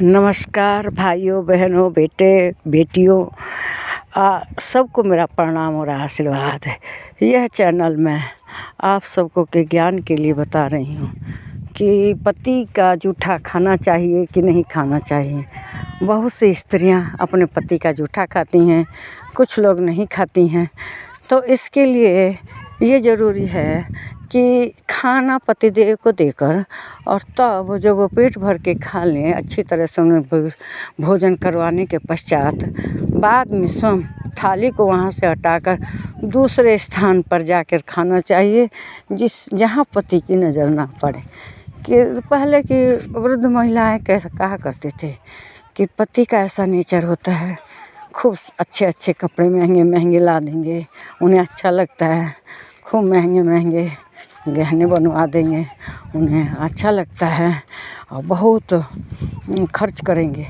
नमस्कार भाइयों बहनों बेटे बेटियों, सबको मेरा प्रणाम और आशीर्वाद है। यह चैनल मैं आप सबको के ज्ञान के लिए बता रही हूँ कि पति का जूठा खाना चाहिए कि नहीं खाना चाहिए। बहुत सी स्त्रियां अपने पति का जूठा खाती हैं, कुछ लोग नहीं खाती हैं। तो इसके लिए ये ज़रूरी है कि खाना पतिदेव को देकर और तब जब वो पेट भर के खा लें, अच्छी तरह से उन्हें भोजन करवाने के पश्चात बाद में स्वयं थाली को वहाँ से हटाकर दूसरे स्थान पर जाकर खाना चाहिए जहाँ पति की नज़र ना पड़े। कि पहले की वृद्ध महिलाएं कैसा कहा करते थे कि पति का ऐसा नेचर होता है, खूब अच्छे अच्छे कपड़े महंगे महंगे ला देंगे, उन्हें अच्छा लगता है, खूब महंगे महंगे गहने बनवा देंगे, उन्हें अच्छा लगता है और बहुत खर्च करेंगे,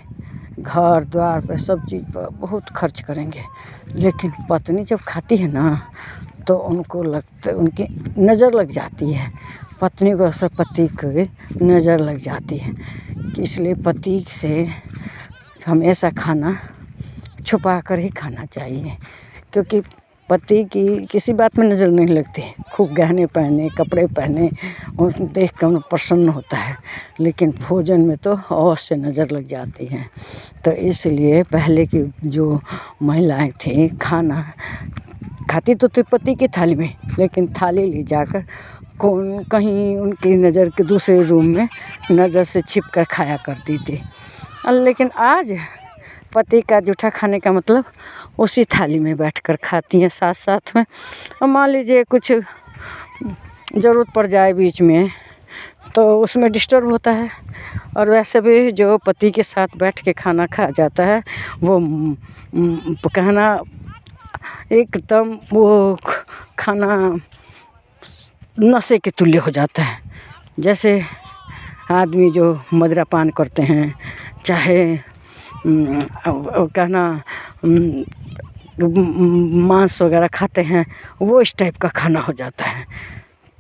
घर द्वार पर सब चीज़ पर बहुत खर्च करेंगे। लेकिन पत्नी जब खाती है ना तो उनको लगता, उनकी नज़र लग जाती है, पत्नी को ऐसा पति की नज़र लग जाती है कि इसलिए पति से हमेशा खाना छुपा कर ही खाना चाहिए। क्योंकि पति की किसी बात में नज़र नहीं लगती, खूब गहने पहने कपड़े पहने और देख कर उन्हें प्रसन्न होता है, लेकिन भोजन में तो अवश्य नज़र लग जाती है। तो इसलिए पहले की जो महिलाएं थी खाना खाती तो थी पति की थाली में, लेकिन थाली ले जाकर कहीं उनकी नज़र के दूसरे रूम में नज़र से छिप कर खाया करती थी। लेकिन आज पति का जूठा खाने का मतलब उसी थाली में बैठकर खाती हैं साथ साथ में। और मान लीजिए कुछ ज़रूरत पड़ जाए बीच में तो उसमें डिस्टर्ब होता है। और वैसे भी जो पति के साथ बैठ के खाना खाया जाता है वो कहना एकदम वो खाना नशे के तुल्य हो जाता है। जैसे आदमी जो मदिरा पान करते हैं, चाहे कहना मांस वगैरह खाते हैं, वो इस टाइप का खाना हो जाता है।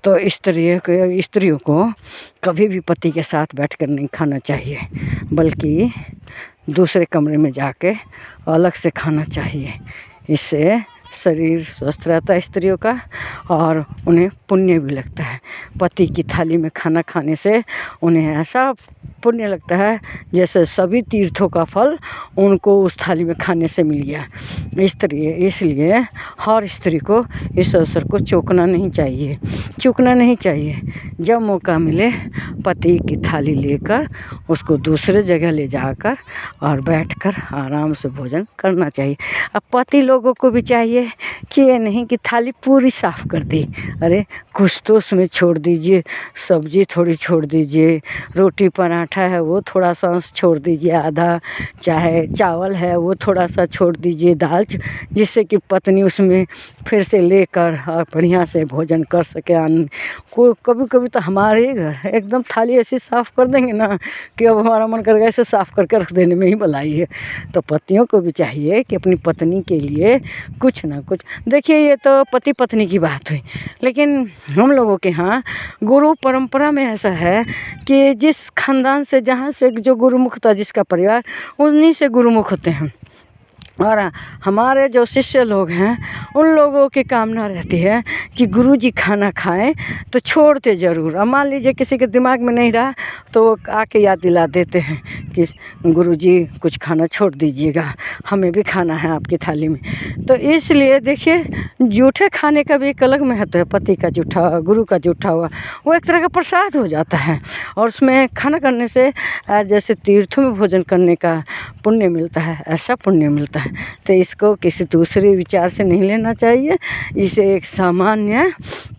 तो स्त्रियों को कभी भी पति के साथ बैठकर नहीं खाना चाहिए, बल्कि दूसरे कमरे में जाके अलग से खाना चाहिए। इससे शरीर स्वस्थ रहता है स्त्रियों का और उन्हें पुण्य भी लगता है। पति की थाली में खाना खाने से उन्हें ऐसा पुण्य लगता है जैसे सभी तीर्थों का फल उनको उस थाली में खाने से मिल गया। इसलिए हर स्त्री को इस अवसर को चूकना नहीं चाहिए। जब मौका मिले पति की थाली लेकर उसको दूसरे जगह ले जाकर और बैठकर आराम से भोजन करना चाहिए। अब पति लोगों को भी चाहिए कि ये नहीं कि थाली पूरी साफ़ कर दी, अरे कुछ तो उसमें छोड़ दीजिए, सब्जी थोड़ी छोड़ दीजिए, रोटी पराठा है वो थोड़ा सा छोड़ दीजिए आधा, चाहे चावल है वो थोड़ा सा छोड़ दीजिए, दाल, जिससे कि पत्नी उसमें फिर से लेकर और बढ़िया से भोजन कर सके। कभी कभी तो हमारे ही घर एकदम थाली ऐसी साफ़ कर देंगे ना कि अब हमारा मन करेगा ऐसे साफ़ करके रख देने में ही भलाई है। तो पतियों को भी चाहिए कि अपनी पत्नी के लिए कुछ ना कुछ, देखिए ये तो पति पत्नी की बात हुई, लेकिन हम लोगों के यहाँ गुरु परंपरा में ऐसा है कि जिस खानदान से जहाँ से जो गुरुमुख था जिसका परिवार, उन्हीं से गुरुमुख होते हैं। और हमारे जो शिष्य लोग हैं उन लोगों की कामना रहती है कि गुरुजी खाना खाएं तो छोड़ते ज़रूर। अब मान लीजिए किसी के दिमाग में नहीं रहा तो वो आके याद दिला देते हैं कि गुरुजी कुछ खाना छोड़ दीजिएगा, हमें भी खाना है आपकी थाली में। तो इसलिए देखिए जूठे खाने का भी एक अलग महत्व है। पति का जूठा, गुरु का जूठा हुआ वो एक तरह का प्रसाद हो जाता है और उसमें खाना करने से जैसे तीर्थों में भोजन करने का पुण्य मिलता है, ऐसा पुण्य मिलता है। तो इसको किसी दूसरे विचार से नहीं लेना चाहिए। इसे एक सामान्य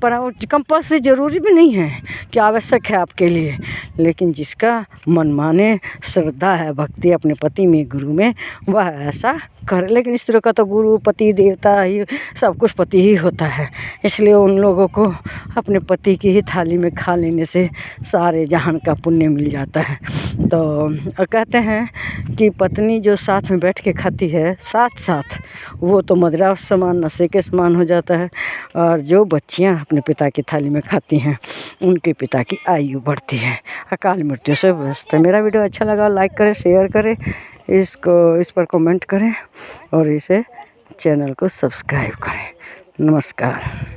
पर कंपल्सरी ज़रूरी भी नहीं है कि आवश्यक है आपके लिए, लेकिन जिसका मन माने, श्रद्धा है, भक्ति अपने पति में, गुरु में, वह ऐसा करे। लेकिन इस तरह का तो गुरु पति देवता ही सब कुछ पति ही होता है, इसलिए उन लोगों को अपने पति की ही थाली में खा लेने से सारे जहान का पुण्य मिल जाता है। तो कहते हैं कि पत्नी जो साथ में बैठ के खाती है साथ साथ, वो तो मदिरा समान, नशे के समान हो जाता है। और जो बच्चियां अपने पिता की थाली में खाती हैं उनके पिता की आयु बढ़ती है, अकाल मृत्यु से बचते हैं। मेरा वीडियो अच्छा लगा लाइक करें, शेयर करें, इस पर कमेंट करें और इसे चैनल को सब्सक्राइब करें। नमस्कार।